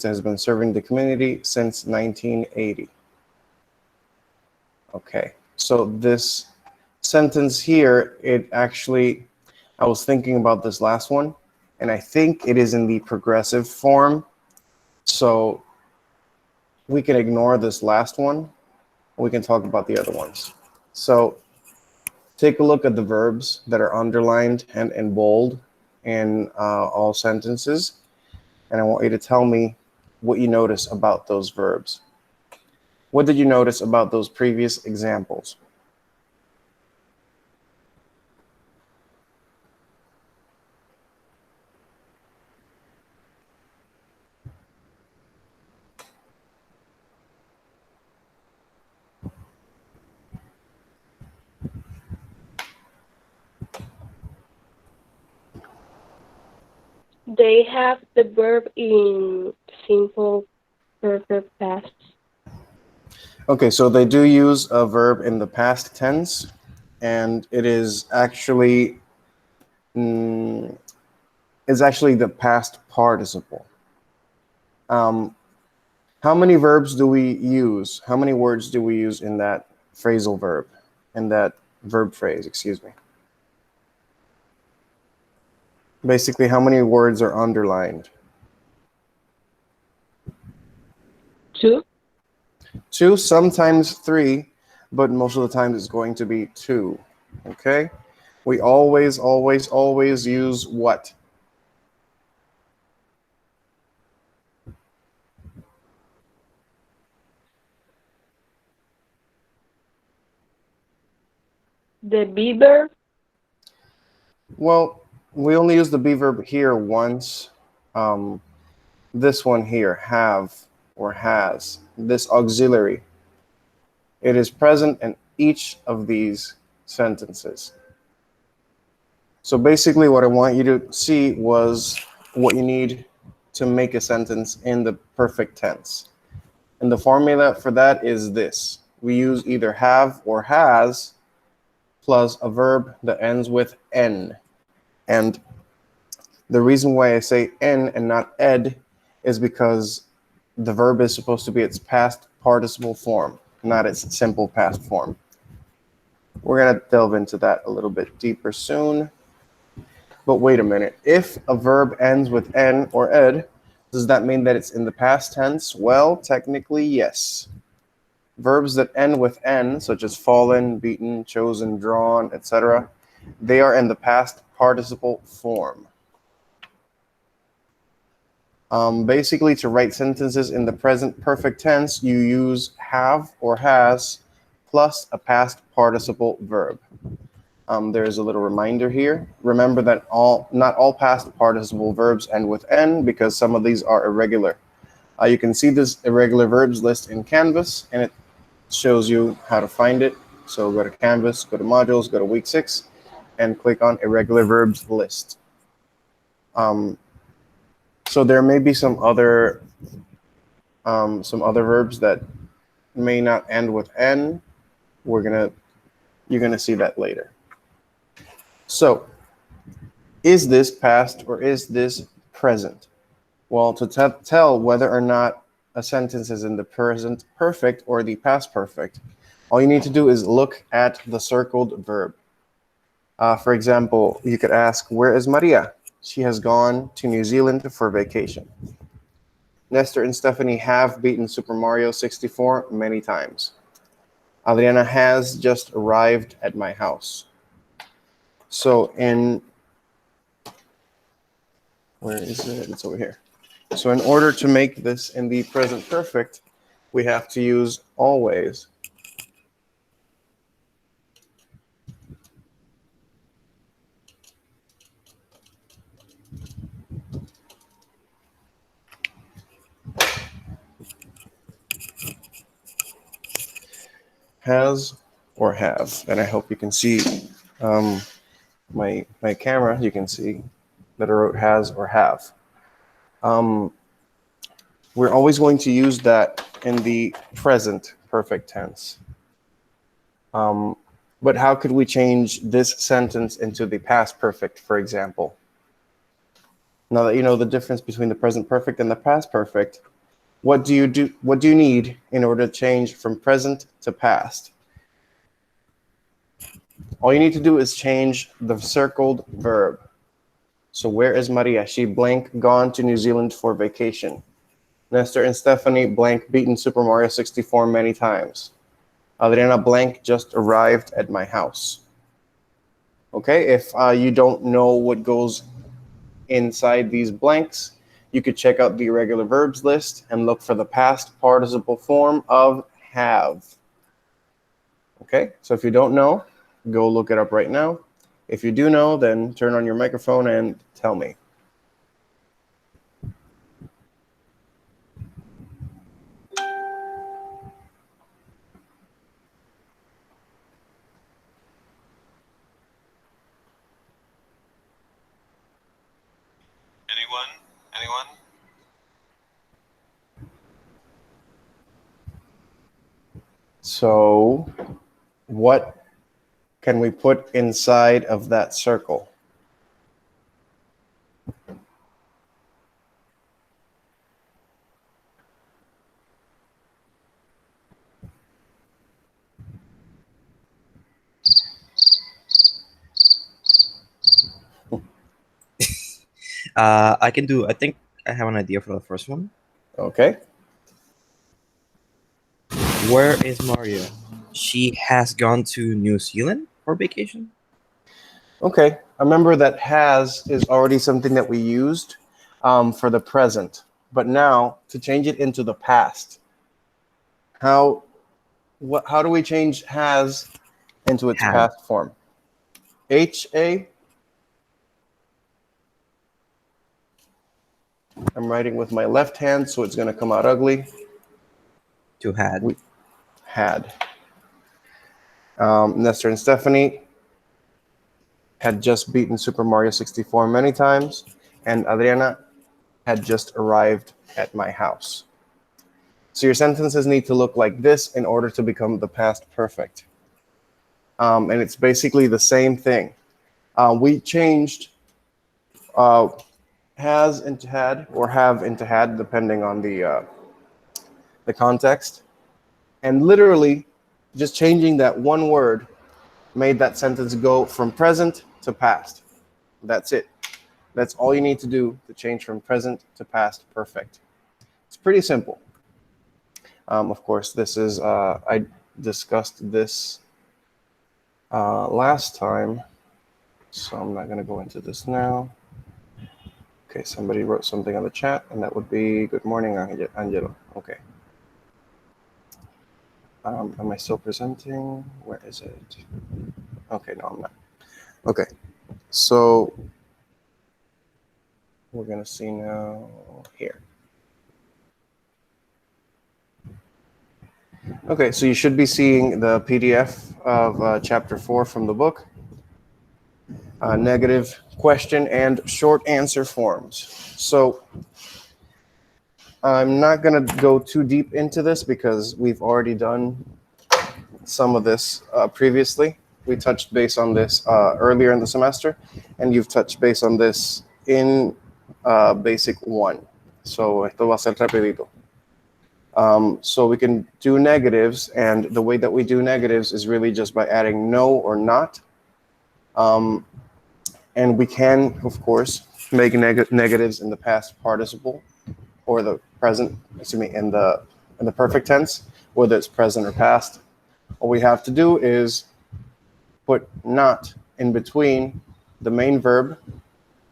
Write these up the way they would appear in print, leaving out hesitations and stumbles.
has been serving the community since 1980. Okay, so this sentence here, it actually, I was thinking about this last one, and I think it is in the progressive form. So we can ignore this last one. We can talk about the other ones. So take a look at the verbs that are underlined and in bold in all sentences. And I want you to tell me what you notice about those verbs. What did you notice about those previous examples? They have the verb in simple perfect past. Okay, so they do use a verb in the past tense, and it is actually the past participle. How many verbs do we use? How many words do we use in that phrasal verb, in that verb phrase, excuse me? Basically, how many words are underlined? 2. 2, sometimes 3, but most of the time it's going to be 2. Okay? We always, always, always use what? The be verb. Well, we only use the be verb here once. This one here, have or has, this auxiliary, it is present in each of these sentences. So basically what I want you to see was what you need to make a sentence in the perfect tense. And the formula for that is this. We use either have or has plus a verb that ends with n. And the reason why I say n and not ed is because the verb is supposed to be its past participle form, not its simple past form. We're going to delve into that a little bit deeper soon. But wait a minute. If a verb ends with n or ed, does that mean that it's in the past tense? Well, technically, yes. Verbs that end with n, such as fallen, beaten, chosen, drawn, etc., they are in the past participle form. Basically, to write sentences in the present perfect tense, you use have or has plus a past participle verb. There's a little reminder here. Remember that not all past participle verbs end with n because some of these are irregular. You can see this irregular verbs list in Canvas, and it shows you how to find it. So go to Canvas, go to Modules, go to Week 6, and click on Irregular Verbs List. So there may be some other verbs that may not end with n. You're gonna see that later. So, is this past or is this present? Well, to tell whether or not a sentence is in the present perfect or the past perfect, all you need to do is look at the circled verb. For example, you could ask, where is Maria? She has gone to New Zealand for vacation. Nestor and Stephanie have beaten Super Mario 64 many times. Adriana has just arrived at my house. So where is it? It's over here. So in order to make this in the present perfect, we have to use always. Has or have. And I hope you can see my camera. You can see that I wrote has or have. We're always going to use that in the present perfect tense. But how could we change this sentence into the past perfect, for example? Now that you know the difference between the present perfect and the past perfect, what do you need in order to change from present to past? All you need to do is change the circled verb. So where is Maria? She blank gone to New Zealand for vacation. Nestor and Stephanie blank beaten Super Mario 64 many times. Adriana blank just arrived at my house. Okay, if you don't know what goes inside these blanks, you could check out the irregular verbs list and look for the past participle form of have. Okay, so if you don't know, go look it up right now. If you do know, then turn on your microphone and tell me. Anyone? So what can we put inside of that circle? I can do. I think I have an idea for the first one. Okay. Where is Mario? She has gone to New Zealand for vacation. Okay. Remember that has is already something that we used for the present. But now to change it into the past, how do we change has into its Had. past form? HA. I'm writing with my left hand, so it's going to come out ugly. To had. We had. Nestor and Stephanie had just beaten Super Mario 64 many times, and Adriana had just arrived at my house. So your sentences need to look like this in order to become the past perfect. And it's basically the same thing. We changed has into had or have into had, depending on the context. And literally, just changing that one word made that sentence go from present to past. That's it. That's all you need to do to change from present to past perfect. It's pretty simple. Of course, this is, I discussed this last time, so I'm not going to go into this now. Okay, somebody wrote something on the chat, and that would be good morning, Angelo. Okay. Am I still presenting? Where is it? Okay, no, I'm not. Okay, so we're going to see now here. Okay, so you should be seeing the PDF of chapter 4 from the book. Negative question and short answer forms. So I'm not going to go too deep into this because we've already done some of this previously. We touched base on this earlier in the semester, and you've touched base on this in Basic 1. So esto va a ser rapidito. So we can do negatives, and the way that we do negatives is really just by adding no or not. And we can, of course, make negatives in the past participle or the present, in the perfect tense, whether it's present or past. All we have to do is put not in between the main verb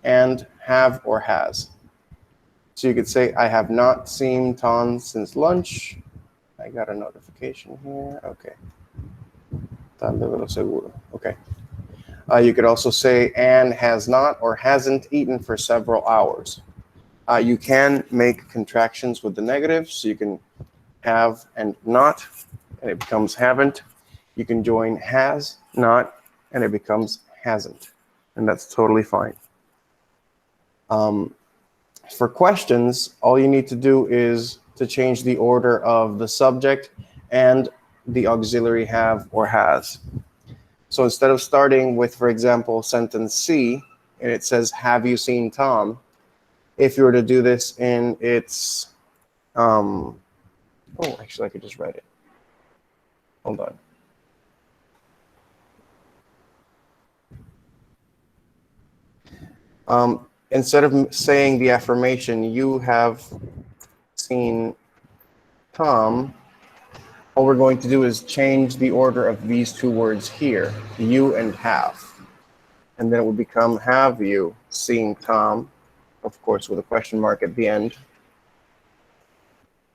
and have or has. So you could say, I have not seen Tom since lunch. I got a notification here. Okay. Tan de lo seguro. Okay. You could also say, Anne has not or hasn't eaten for several hours. You can make contractions with the negative, so you can have and not, and it becomes haven't. You can join has, not, and it becomes hasn't, and that's totally fine. For questions, all you need to do is to change the order of the subject and the auxiliary have or has. So instead of starting with, for example, sentence C, and it says, have you seen Tom? if you were to do this in its, oh, actually, I could just write it. Hold on. Instead of saying the affirmation, you have seen Tom, all we're going to do is change the order of these two words here, you and have. And then it would become, have you seen Tom? Of course, with a question mark at the end.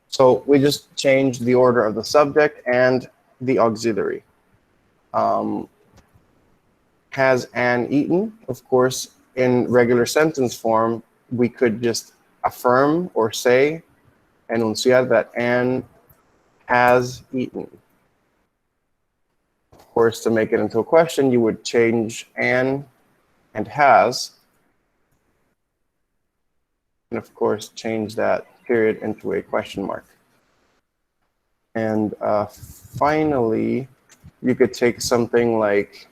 So we just changed the order of the subject and the auxiliary. Has Anne eaten? Of course, in regular sentence form, we could just affirm or say, enunciar, that Anne has eaten. Of course, to make it into a question, you would change Anne and has, and of course, change that period into a question mark. And finally, you could take something like,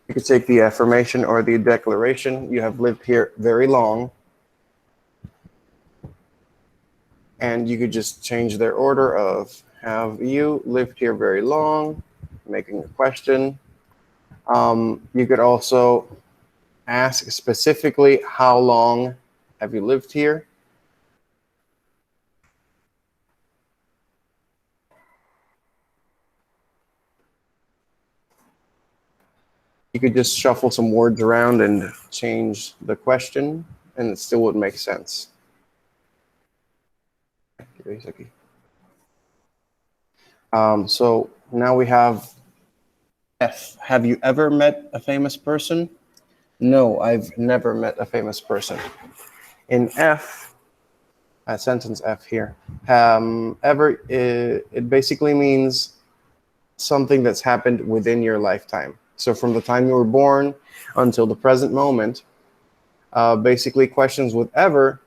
you could take the affirmation or the declaration, you have lived here very long, and you could just change their order of, have you lived here very long, making a question. You could also ask specifically, how long have you lived here? You could just shuffle some words around and change the question, and it still would make sense. So now we have F. Have you ever met a famous person? No, I've never met a famous person. In F, sentence F here, ever, it basically means something that's happened within your lifetime. So from the time you were born until the present moment, basically questions with ever,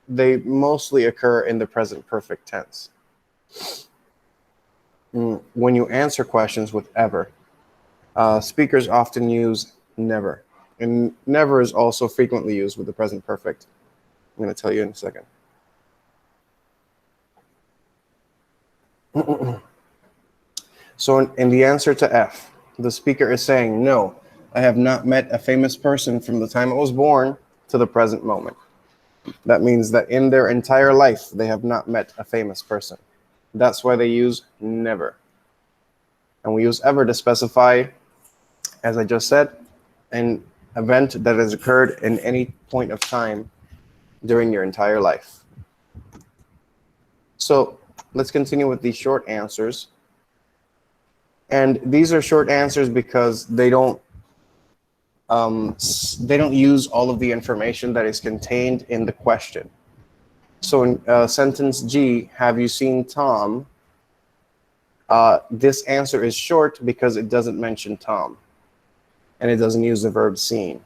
they mostly occur in the present perfect tense. When you answer questions with ever, speakers often use never. And never is also frequently used with the present perfect. I'm going to tell you in a second. So in the answer to F, the speaker is saying, no, I have not met a famous person from the time I was born to the present moment. That means that in their entire life, they have not met a famous person. That's why they use never. And we use ever to specify, as I just said, an event that has occurred in any point of time during your entire life. So let's continue with the short answers. And these are short answers because they don't use all of the information that is contained in the question. So in sentence G, have you seen Tom? This answer is short because it doesn't mention Tom. And it doesn't use the verb seen.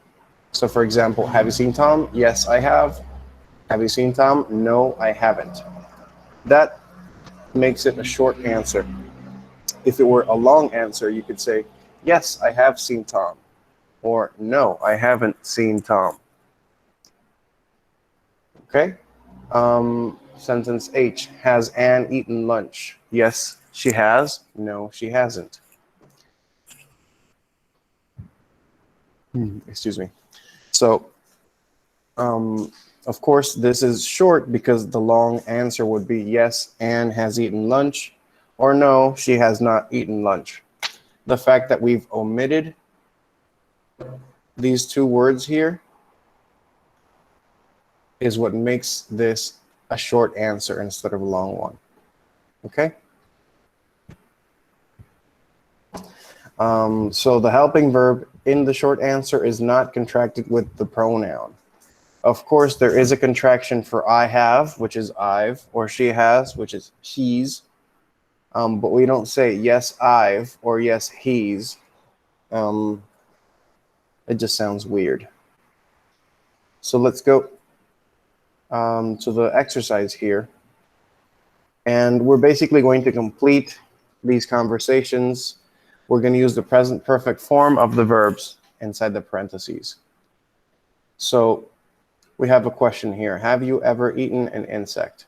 So for example, have you seen Tom? Yes, I have. Have you seen Tom? No, I haven't. That makes it a short answer. If it were a long answer, you could say, yes, I have seen Tom. Or no, I haven't seen Tom. Okay? Sentence H, has Anne eaten lunch? Yes, she has. No, she hasn't. Excuse me. So, of course, this is short because the long answer would be yes, Anne has eaten lunch, or no, she has not eaten lunch. The fact that we've omitted these two words here is what makes this a short answer instead of a long one. Okay? So the helping verb in the short answer is not contracted with the pronoun. Of course, there is a contraction for I have, which is I've, or she has, which is she's. But we don't say yes, I've, or yes, he's. It just sounds weird. So let's go to the exercise here. And we're basically going to complete these conversations. We're going to use the present perfect form of the verbs inside the parentheses. So we have a question here. Have you ever eaten an insect?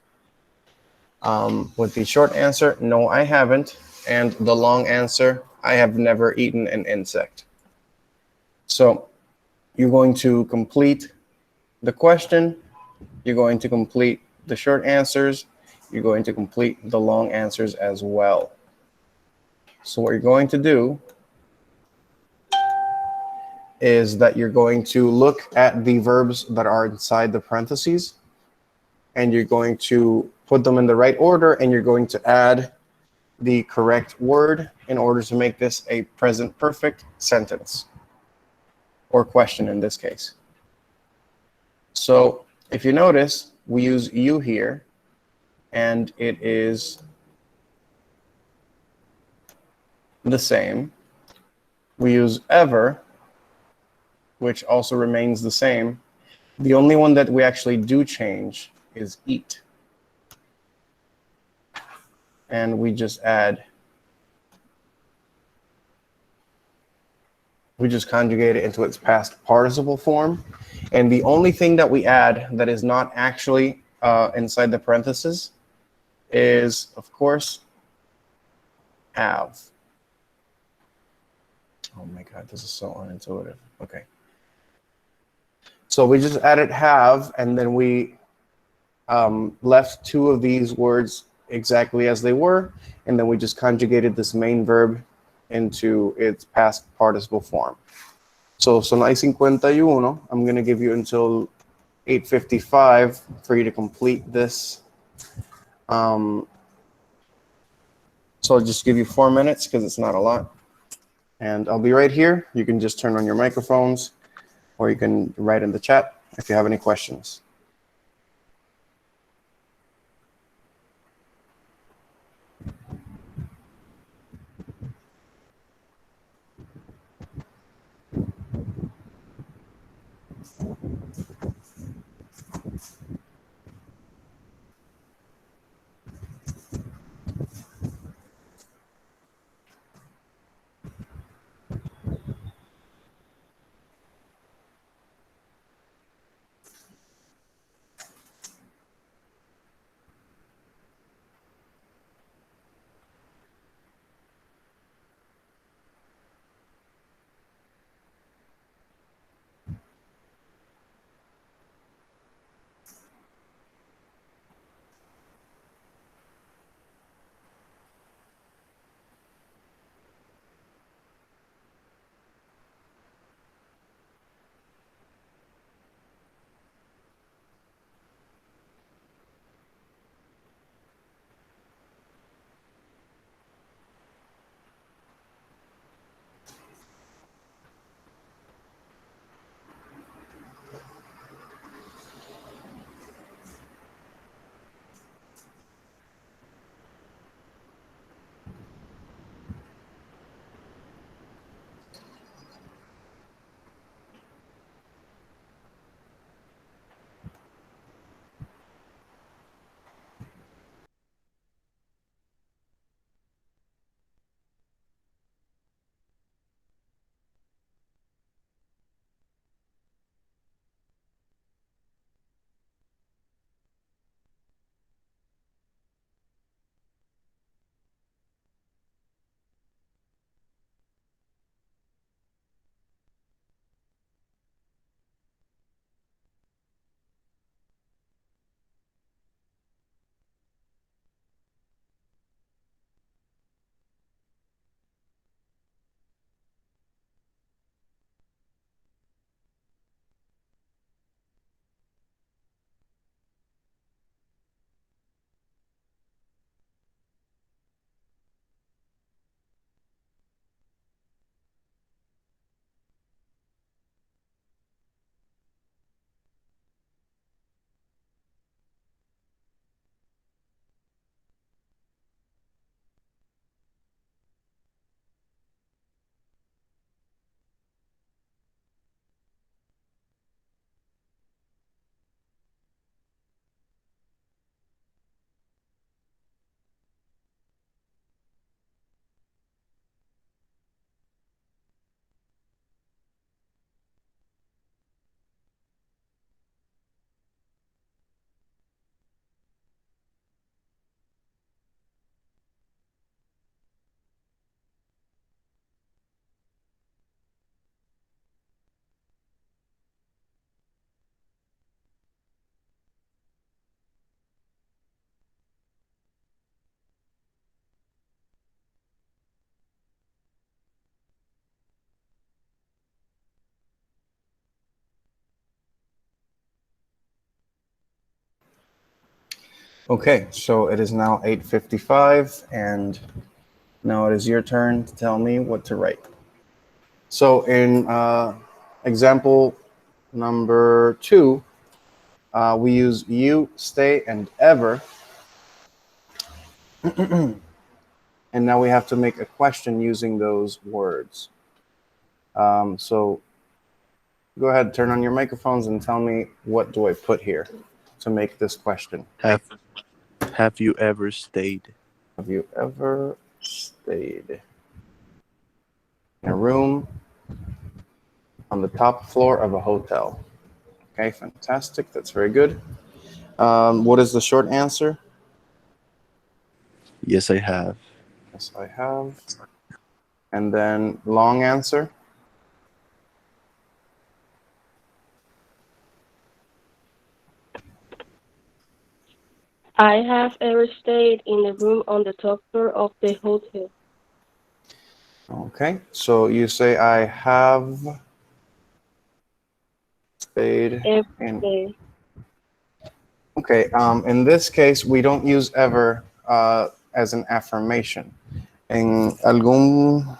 With the short answer, no, I haven't. And the long answer, I have never eaten an insect. So you're going to complete the question. You're going to complete the short answers. You're going to complete the long answers as well. So what you're going to do is that you're going to look at the verbs that are inside the parentheses, and you're going to put them in the right order, and you're going to add the correct word in order to make this a present perfect sentence, or question in this case. So if you notice, we use you here, and it is the same. We use ever, which also remains the same. The only one that we actually do change is eat. And we just conjugate it into its past participle form. And the only thing that we add that is not actually inside the parentheses is, of course, have. Oh my God, this is so unintuitive. Okay. So we just added have, and then we left two of these words exactly as they were, and then we just conjugated this main verb into its past participle form. So son las 51. I'm going to give you until 8:55 for you to complete this. So I'll just give you 4 minutes because it's not a lot. And I'll be right here. You can just turn on your microphones, or you can write in the chat if you have any questions. Okay, so it is now 8:55, and now it is your turn to tell me what to write. So in example number 2, we use you, stay, and ever. And now we have to make a question using those words. So go ahead, turn on your microphones and tell me, what do I put here to make this question? Have you ever stayed? Have you ever stayed in a room on the top floor of a hotel? Okay, fantastic. That's very good. What is the short answer? Yes, I have. Yes, I have. And then long answer? I have ever stayed in a room on the top floor of the hotel. Okay, so you say I have stayed Every in. day. Okay, in this case, we don't use ever as an affirmation. En alguna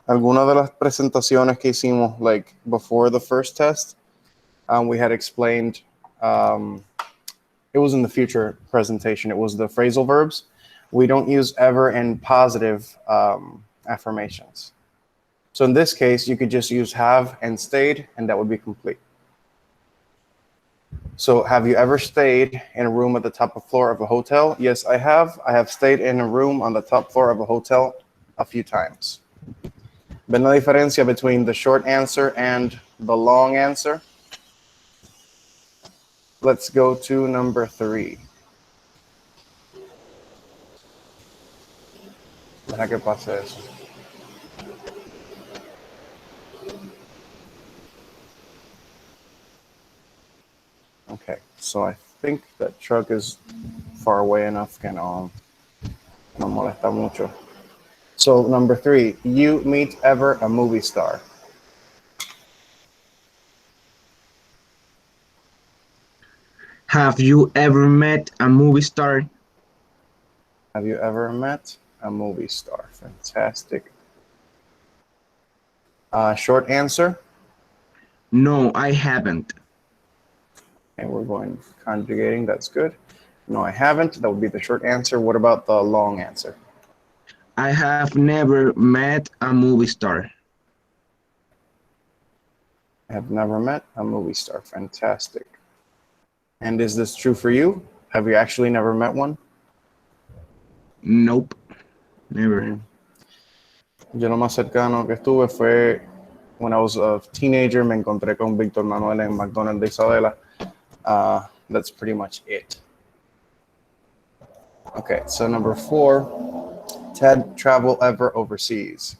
de las presentaciones que hicimos, like before the first test, we had explained, it was in the future presentation, it was the phrasal verbs. We don't use ever in positive affirmations. So in this case, you could just use have and stayed, and that would be complete. So have you ever stayed in a room at the top floor of a hotel? Yes, I have. I have stayed in a room on the top floor of a hotel a few times. ¿Ven la diferencia between the short answer and the long answer? Let's go to number 3. Deja que pase eso. Okay, so I think that truck is far away enough que no molesta mucho. So number 3, you meet ever a movie star? Have you ever met a movie star? Have you ever met a movie star? Fantastic. Short answer? No, I haven't. And we're going conjugating, that's good. No, I haven't. That would be the short answer. What about the long answer? I have never met a movie star. I have never met a movie star. Fantastic. And is this true for you? Have you actually never met one? Nope, never. Yo lo más cercano que estuve fue when I was a teenager, me encontré con Víctor Manuel en McDonald's de Isabela. That's pretty much it. Okay, so number 4, Ted, travel ever overseas?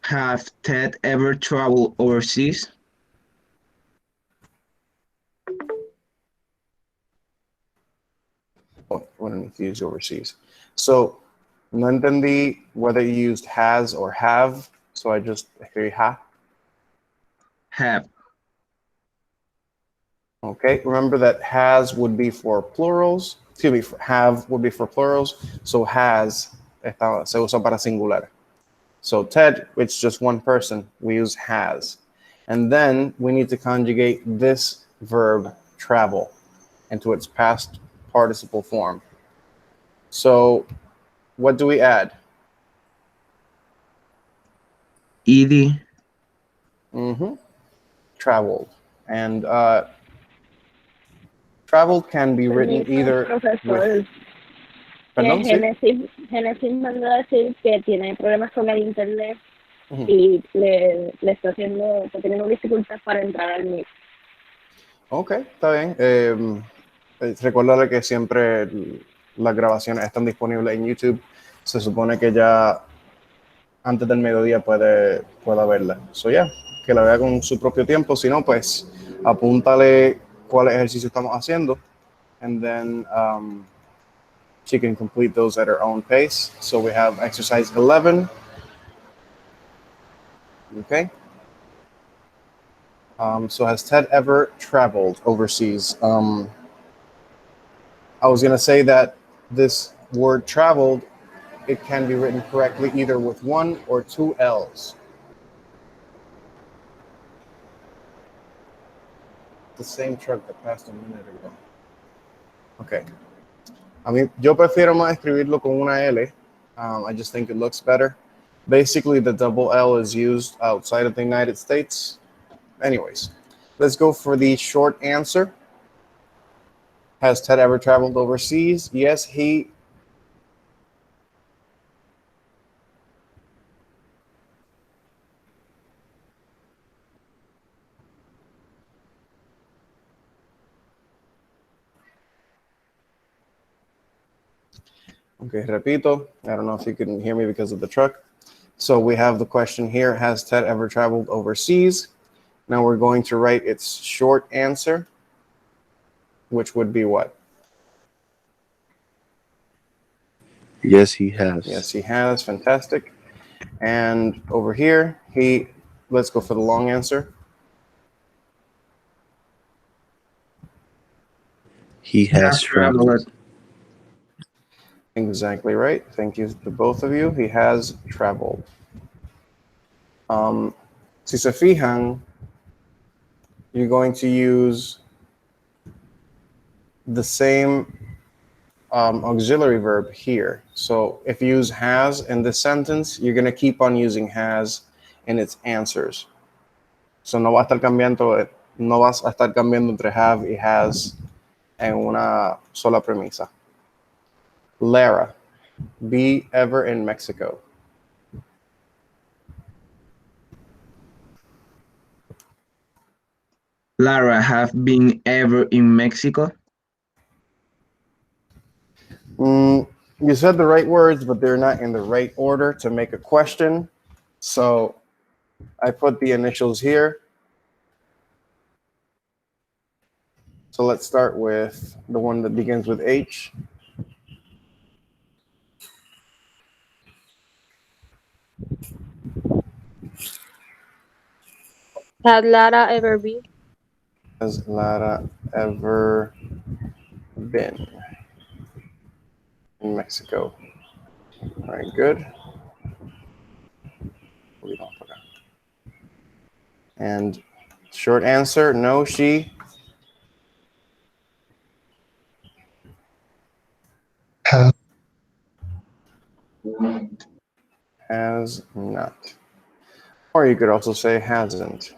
Have Ted ever traveled overseas? Oh, what an use overseas. So, no entendí whether you used has or have, so I just escribí ha. Have. Okay, remember that has would be for plurals. Excuse me, have would be for plurals. So has se usa para singular. So Ted, it's just one person. We use has. And then we need to conjugate this verb travel into its past participle form. So what do we add? Ed. Traveled. And traveled can be written either with... Perdón, sí. Génesis mandó a decir que tiene problemas con el internet y le está teniendo dificultades para entrar al Meet. Ok, está bien. Recuerda que siempre las grabaciones están disponibles en YouTube. Se supone que ya antes del mediodía pueda verla. So ya, que la vea con su propio tiempo. Si no, pues apúntale cuál ejercicio estamos haciendo. And then She can complete those at her own pace. So we have exercise 11. Okay. So has Ted ever traveled overseas? I was going to say that this word traveled, it can be written correctly either with 1 or 2 L's. The same truck that passed a minute ago. Okay. I mean, yo prefiero más escribirlo con una L. I just think it looks better. Basically, the double L is used outside of the United States. Anyways, let's go for the short answer. Has Ted ever traveled overseas? Yes, he. Okay, repito. I don't know if you can hear me because of the truck. So we have the question here. Has Ted ever traveled overseas? Now we're going to write its short answer, which would be what? Yes, he has. Yes, he has. Fantastic. And over here, let's go for the long answer. He has traveled. Exactly right. Thank you to both of you. He has traveled. Si se fijan, you're going to use the same auxiliary verb here. So if you use has in this sentence, you're going to keep on using has in its answers. So no vas a estar cambiando entre have y has en una sola premisa. Lara, be ever in Mexico? Lara, have been ever in Mexico? You said the right words, but they're not in the right order to make a question. So I put the initials here. So let's start with the one that begins with H. Had Lara ever been? Has Lara ever been in Mexico? All right, good. And short answer, no, she has not. Or you could also say hasn't.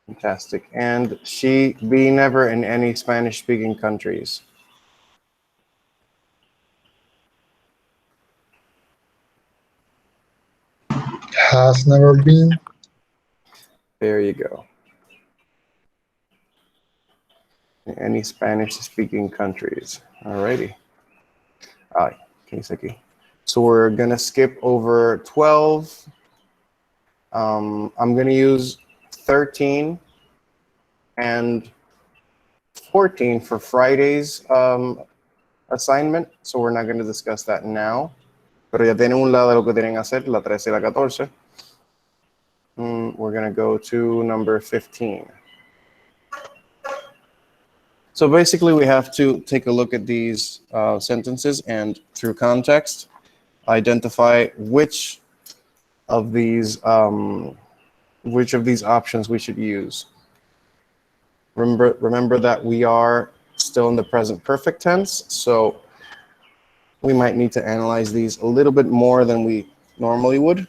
Fantastic. And she be never in any Spanish-speaking countries. Has never been. There you go. In any Spanish-speaking countries. Alrighty. Ay, case aquí. So we're gonna skip over 12. I'm gonna use 13 and 14 for Friday's assignment. So we're not gonna discuss that now. Pero ya tienen un lado de lo que tienen que hacer, la 13 y la 14. We're gonna go to number 15. So basically, we have to take a look at these sentences and, through context, identify which of these options we should use. Remember that we are still in the present perfect tense, so we might need to analyze these a little bit more than we normally would.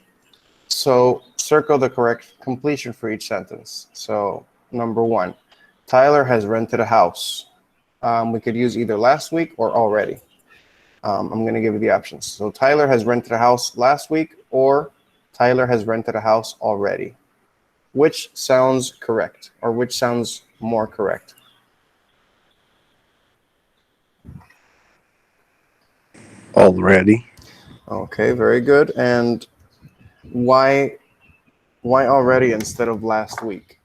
So circle the correct completion for each sentence. So number 1. Tyler has rented a house. We could use either last week or already. I'm going to give you the options. So Tyler has rented a house last week, or Tyler has rented a house already. Which sounds correct, or which sounds more correct? Already. Okay, very good. And why already instead of last week?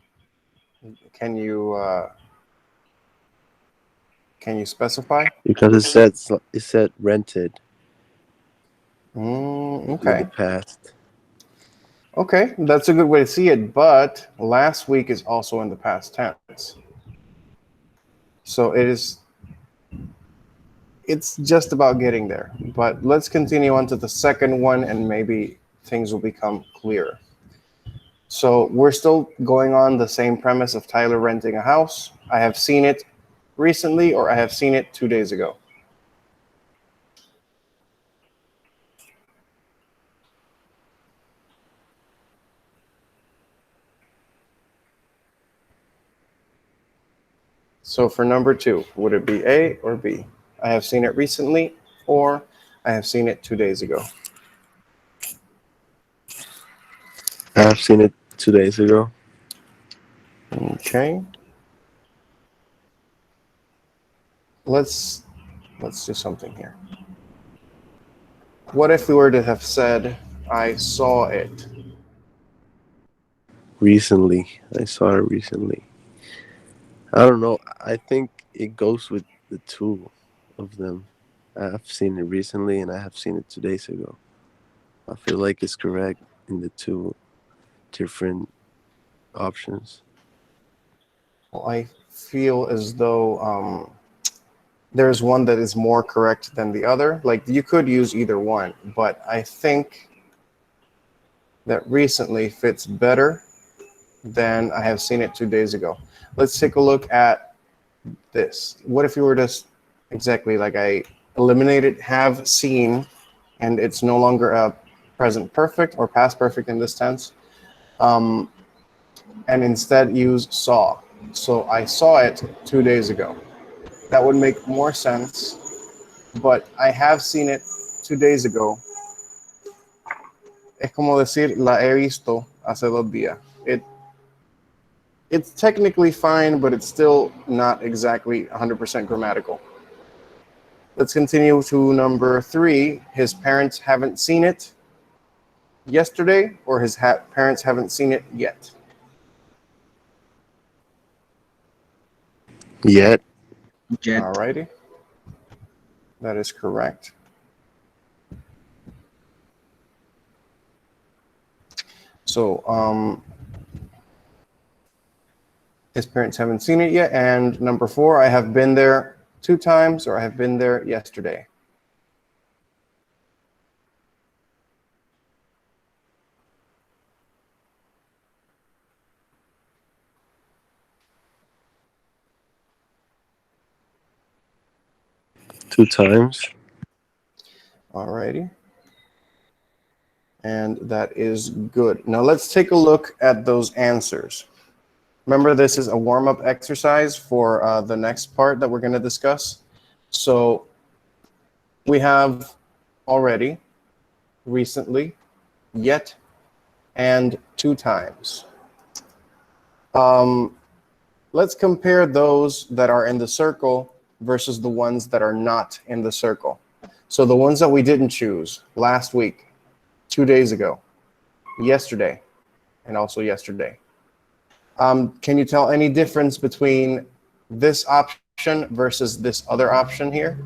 Can you Can you specify? Because it said rented in the Okay. past. Okay, that's a good way to see it, but last week is also in the past tense. So it's just about getting there. But let's continue on to the second one and maybe things will become clearer. So we're still going on the same premise of Tyler renting a house. I have seen it recently, or I have seen it 2 days ago. So for number 2, would it be A or B? I have seen it recently, or I have seen it 2 days ago. I have seen it 2 days ago. Okay. Let's do something here. What if we were to have said, I saw it? Recently. I saw it recently. I don't know. I think it goes with the two of them. I have seen it recently and I have seen it 2 days ago. I feel like it's correct in the two different options. Well, I feel as though there's one that is more correct than the other. Like you could use either one, but I think that recently fits better than I have seen it 2 days ago. Let's take a look at this. What if you were to exactly like I eliminated have seen, and it's no longer a present perfect or past perfect in this tense, and instead use saw. So I saw it 2 days ago. That would make more sense, but I have seen it 2 days ago. Es como decir la he visto hace 2 días. It's technically fine, but it's still not exactly 100% grammatical. Let's continue to number 3. His parents haven't seen it yesterday, or his parents haven't seen it yet. Yet. Jet. Alrighty. That is correct. So, his parents haven't seen it yet. And number 4, I have been there 2 times, or I have been there yesterday. Two times. Alrighty. And that is good. Now let's take a look at those answers. Remember, this is a warm-up exercise for the next part that we're going to discuss. So we have already, recently, yet, and 2 times. Let's compare those that are in the circle versus the ones that are not in the circle. So the ones that we didn't choose last week, 2 days ago, yesterday, and also yesterday. Can you tell any difference between this option versus this other option here?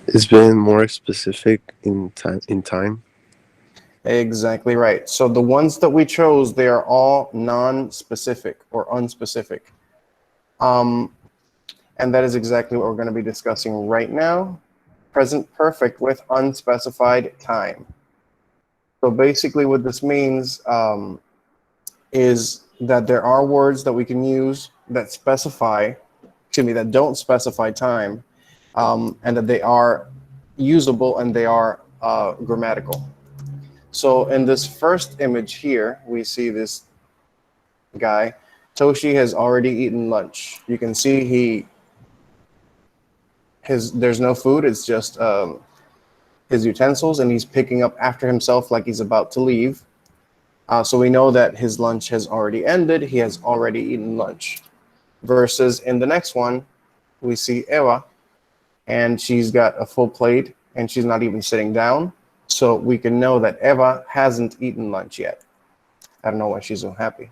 It's been more specific in time. Exactly right. So the ones that we chose, they are all non-specific or unspecific. And that is exactly what we're going to be discussing right now. Present perfect with unspecified time. So basically what this means is that there are words that we can use that that don't specify time, and that they are usable and they are grammatical. So in this first image here, we see this guy. Toshi has already eaten lunch. You can see there's no food. It's just his utensils, and he's picking up after himself like he's about to leave. So we know that his lunch has already ended. He has already eaten lunch. Versus in the next one, we see Eva, and she's got a full plate, and she's not even sitting down. So we can know that Eva hasn't eaten lunch yet. I don't know why she's so happy.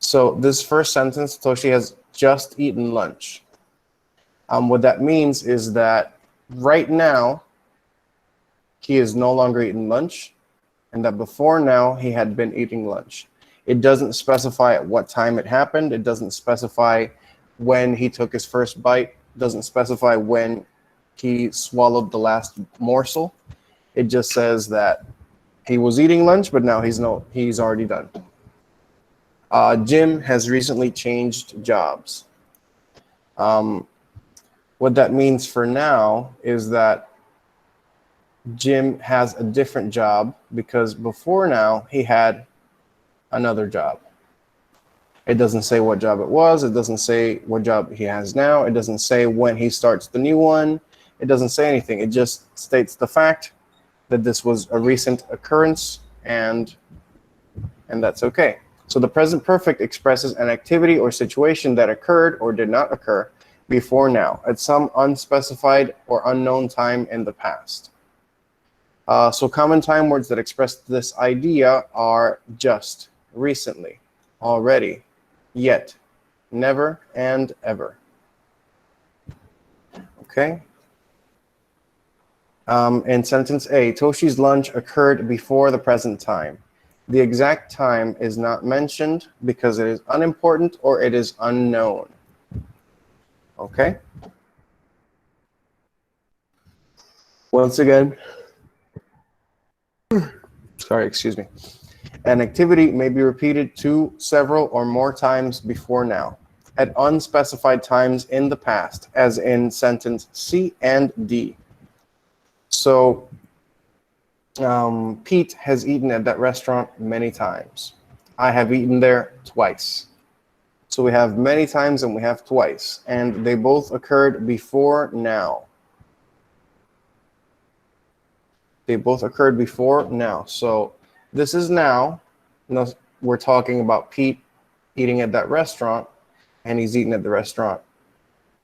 So this first sentence, Toshi has just eaten lunch. What that means is that right now, he is no longer eating lunch, and that before now, he had been eating lunch. It doesn't specify at what time it happened. It doesn't specify when he took his first bite. It doesn't specify when he swallowed the last morsel. It just says that he was eating lunch, but now he's already done. Jim has recently changed jobs. What that means for now is that Jim has a different job because before now he had another job. It doesn't say what job it was. It doesn't say what job he has now. It doesn't say when he starts the new one. It doesn't say anything. It just states the fact that this was a recent occurrence, and that's okay. So the present perfect expresses an activity or situation that occurred or did not occur before now at some unspecified or unknown time in the past. So common time words that express this idea are just, recently, already, yet, never, and ever. Okay. In sentence A, Toshi's lunch occurred before the present time. The exact time is not mentioned because it is unimportant or it is unknown. Okay? Once again, sorry, excuse me. An activity may be repeated 2, several, or more times before now, at unspecified times in the past, as in sentence C and D. So, Pete has eaten at that restaurant many times. I have eaten there twice. So we have many times and we have twice, and they both occurred before now. They both occurred before now. So this is now. We're talking about Pete eating at that restaurant, and he's eaten at the restaurant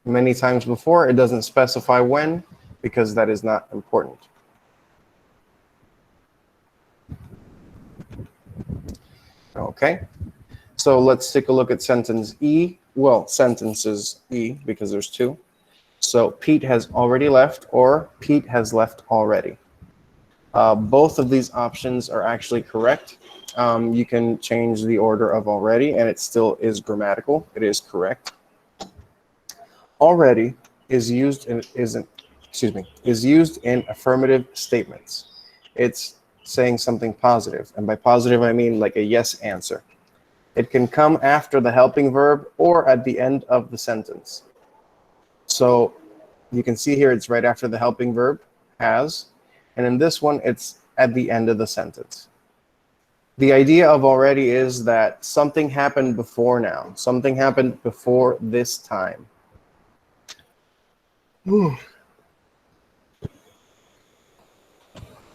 many times before. It doesn't specify when because that is not important. Okay, so let's take a look at sentence E. Well, sentences E, because there's 2. So Pete has already left, or Pete has left already. Both of these options are actually correct. You can change the order of already, and it still is grammatical. It is correct. Already is used in affirmative statements. It's saying something positive, and by positive I mean like a yes answer. It can come after the helping verb or at the end of the sentence. So you can see here it's right after the helping verb, has, and in this one it's at the end of the sentence. The idea of already is that something happened before now. Something happened before this time.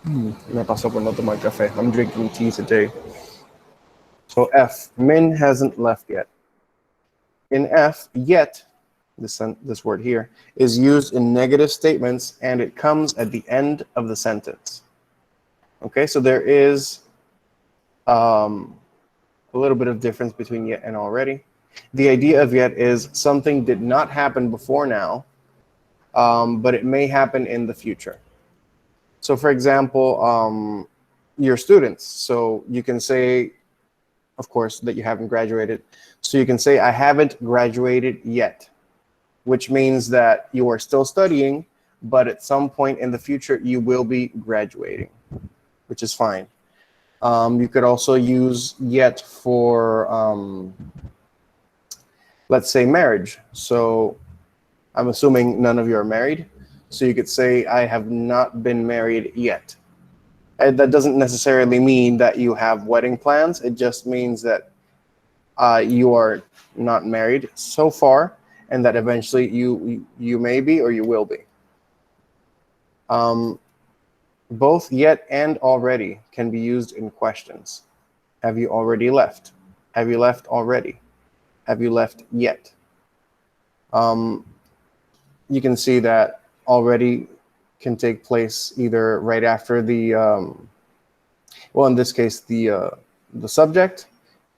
Me pasó por no tomar café. I'm drinking tea today. So F, Min hasn't left yet. In F, yet, this word here, is used in negative statements, and it comes at the end of the sentence. Okay, so there is a little bit of difference between yet and already. The idea of yet is something did not happen before now, but it may happen in the future. So for example, your students. So you can say, of course, that you haven't graduated. So you can say, I haven't graduated yet, which means that you are still studying, but at some point in the future, you will be graduating, which is fine. You could also use yet for, let's say, marriage. So I'm assuming none of you are married. So you could say, I have not been married yet. And that doesn't necessarily mean that you have wedding plans. It just means that you are not married so far, and that eventually you may be or you will be. Both yet and already can be used in questions. Have you already left? Have you left already? Have you left yet? You can see that already can take place either right after the, well, in this case, the subject,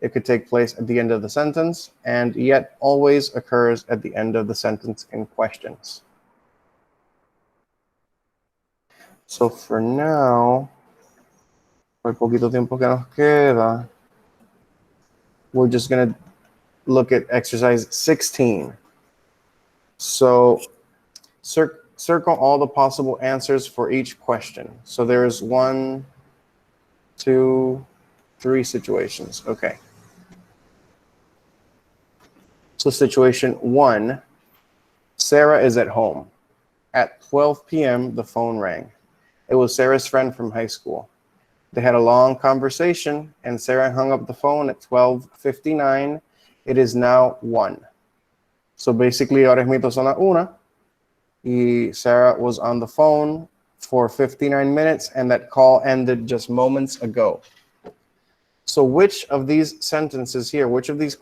It could take place at the end of the sentence, and yet always occurs at the end of the sentence in questions. So for now, por el poquito tiempo que nos queda, we're just going to look at exercise 16. So circle all the possible answers for each question. So there's 1, 2, 3 situations. Okay. So situation 1, Sarah is at home. At 12 p.m., the phone rang. It was Sarah's friend from high school. They had a long conversation, and Sarah hung up the phone at 12:59. It is now 1. So basically, ahora mismo son las 1. Y Sarah was on the phone for 59 minutes, and that call ended just moments ago. So which of these sentences here, which of these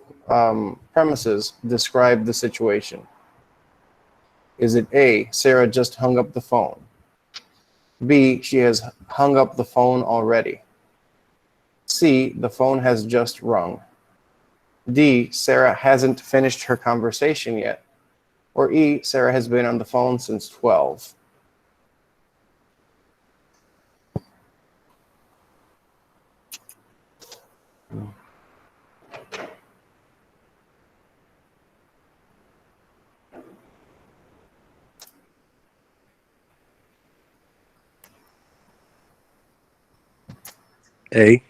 premises describe the situation? Is it A, Sarah just hung up the phone? B, she has hung up the phone already? C, the phone has just rung? D, Sarah hasn't finished her conversation yet? Or E, Sarah has been on the phone since 12? A.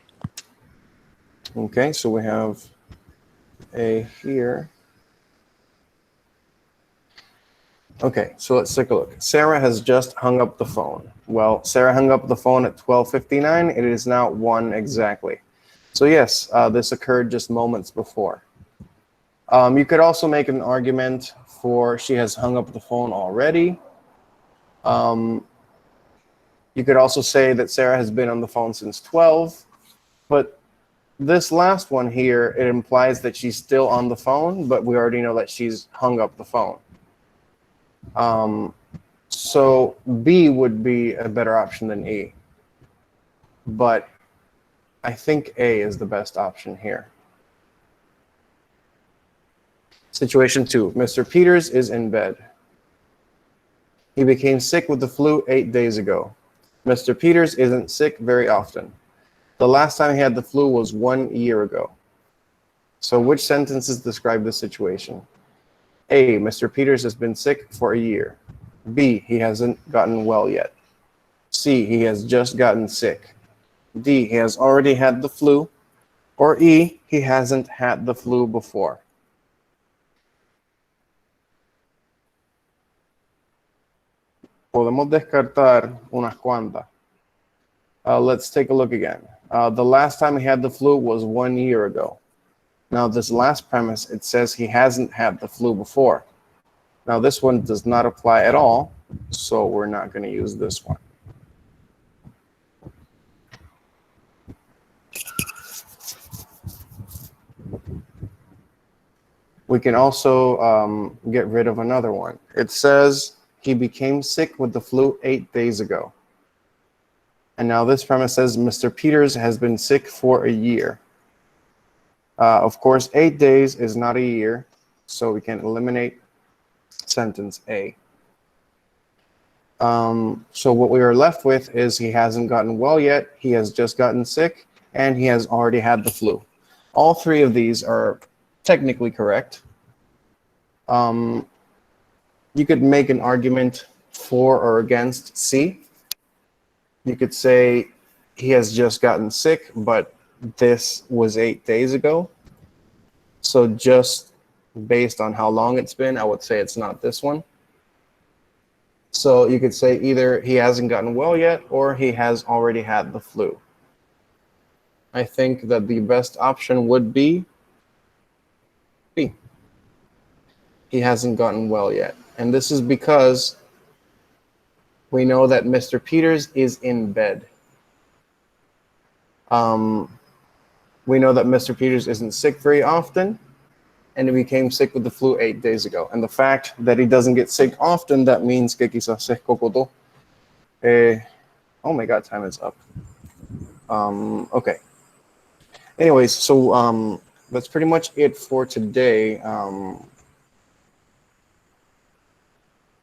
Okay, so we have A here. Okay, so let's take a look. Sarah has just hung up the phone. Well, Sarah hung up the phone at 12:59. It is now 1 exactly. So yes, this occurred just moments before. You could also make an argument for she has hung up the phone already. You could also say that Sarah has been on the phone since 12, but this last one here, it implies that she's still on the phone, but we already know that she's hung up the phone. So B would be a better option than E, but I think A is the best option here. Situation 2, Mr. Peters is in bed. He became sick with the flu 8 days ago. Mr. Peters isn't sick very often. The last time he had the flu was 1 year ago. So which sentences describe this situation? A, Mr. Peters has been sick for a year. B, he hasn't gotten well yet. C, he has just gotten sick. D, he has already had the flu. Or E, he hasn't had the flu before. Podemos descartar unas cuantas. Let's take a look again. The last time he had the flu was 1 year ago. Now, this last premise, it says he hasn't had the flu before. Now, this one does not apply at all, so we're not going to use this one. We can also get rid of another one. It says he became sick with the flu 8 days ago. And now this premise says Mr. Peters has been sick for a year. Of course, 8 days is not a year, so we can eliminate sentence A. So what we are left with is he hasn't gotten well yet, he has just gotten sick, and he has already had the flu. All 3 of these are technically correct. You could make an argument for or against C. You could say he has just gotten sick, but this was 8 days ago. So just based on how long it's been, I would say it's not this one. So you could say either he hasn't gotten well yet or he has already had the flu. I think that the best option would be B. He hasn't gotten well yet. And this is because we know that Mr. Peters is in bed. We know that Mr. Peters isn't sick very often, and he became sick with the flu 8 days ago. And the fact that he doesn't get sick often, that means que quizás se escocotó. Oh my God, time is up. Okay. Anyways, so that's pretty much it for today.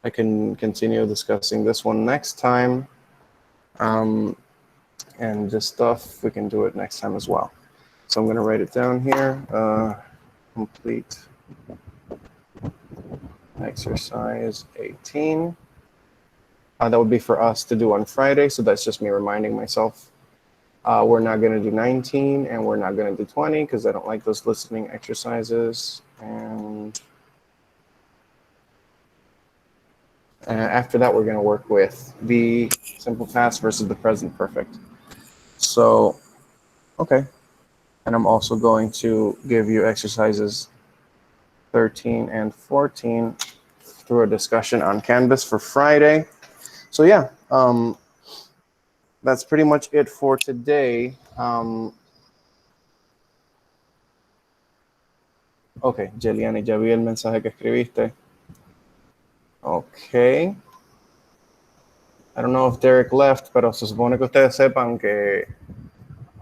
I can continue discussing this one next time. And this stuff, we can do it next time as well. So I'm going to write it down here. Complete exercise 18. That would be for us to do on Friday. So that's just me reminding myself. We're not going to do 19 and we're not going to do 20 because I don't like those listening exercises. And after that, we're going to work with the simple past versus the present perfect. So, okay. And I'm also going to give you exercises 13 and 14 through a discussion on Canvas for Friday. So yeah, that's pretty much it for today. Ok, Jeliani, ya vi el mensaje que escribiste. Ok. I don't know if Derek left, pero se supone que ustedes sepan que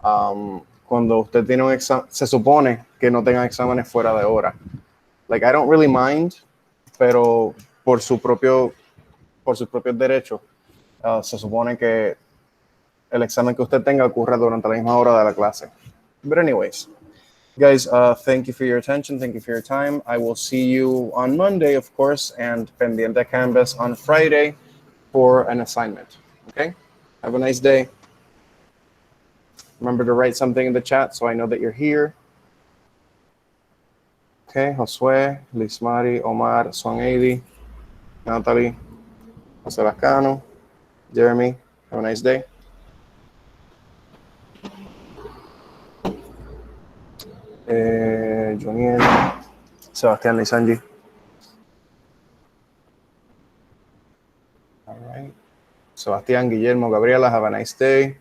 cuando usted tiene un examen, se supone que no tengan exámenes fuera de hora. Like, I don't really mind, pero por sus propios derechos, se supone que el examen que usted tenga ocurra durante la misma hora de la clase. But anyways, guys, thank you for your attention. Thank you for your time. I will see you on Monday, of course, and pendiente Canvas on Friday for an assignment. Okay? Have a nice day. Remember to write something in the chat so I know that you're here. Okay, Josue, Lismari, Omar, Swanady, Natalie, Jose Lascano, Jeremy. Have a nice day. Joniel, Sebastián Lisanji. All right. Sebastián, Guillermo, Gabriela, have a nice day.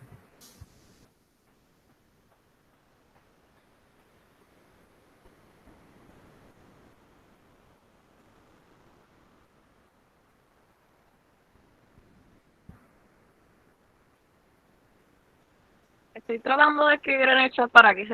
Estoy tratando de escribir en el chat para que